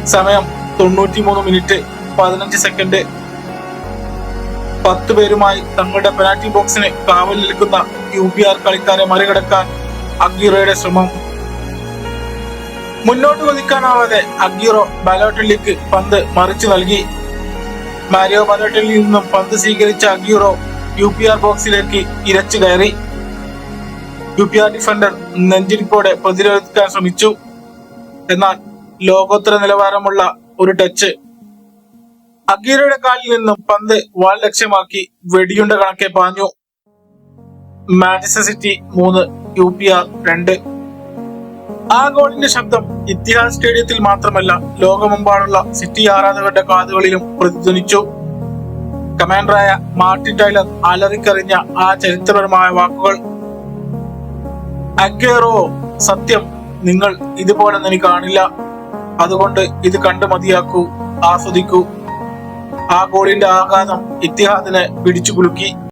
സമയം 93 minute 15 second. 10 പേരുമായി തങ്ങളുടെ പെനാൽറ്റി ബോക്സിന് കാവലിൽ നിൽക്കുന്ന UPR കളിക്കാരെ മറികടക്കാൻ അഗ്യൂറോയുടെ ശ്രമം. മുന്നോട്ട് കുതിക്കാനാവാതെ അഗ്യൂറോ ബലോട്ടലിക്ക് പന്ത് മറിച്ചു നൽകി. മാരിയോ ബലോട്ടലിൽ നിന്നും പന്ത് സ്വീകരിച്ച അഗ്യൂറോ UPR ബോക്സിലേക്ക് ഇരച്ചു കയറി. UPR ഡിഫൻഡർ നെഞ്ചിരിപ്പോടെ പ്രതിരോധിക്കാൻ ശ്രമിച്ചു. എന്നാൽ ലോകോത്തര നിലവാരമുള്ള ഒരു ടച്ച്. അഗ്യൂറോയുടെ കാലിൽ നിന്നും പന്ത് വാൾ ലക്ഷ്യമാക്കി വെടിയുണ്ട കണക്കെ പാഞ്ഞു. Manchester city 3, UPR 2. ആ ഗോളിന്റെ ശബ്ദം ഇത്തിഹാദ് സ്റ്റേഡിയത്തിൽ മാത്രമല്ല ലോകമെമ്പാടുള്ള സിറ്റി ആരാധകരുടെ കാതുകളിലും പ്രതിധ്വനിച്ചു. കമാൻഡറായ മാർട്ടിൻ ടൈലർ അലറിക്കറിഞ്ഞ ആ ചരിത്രപരമായ വാക്കുകൾ. അഗ്യൂറോ, സത്യം, നിങ്ങൾ ഇതുപോലെ ഇനി കാണില്ല. അതുകൊണ്ട് ഇത് കണ്ടു മതിയാക്കൂ, ആസ്വദിക്കൂ. ആ ഗോളിന്റെ ആഘാതം ഇത്തിഹാദിനെ പിടിച്ചു കുലുക്കി.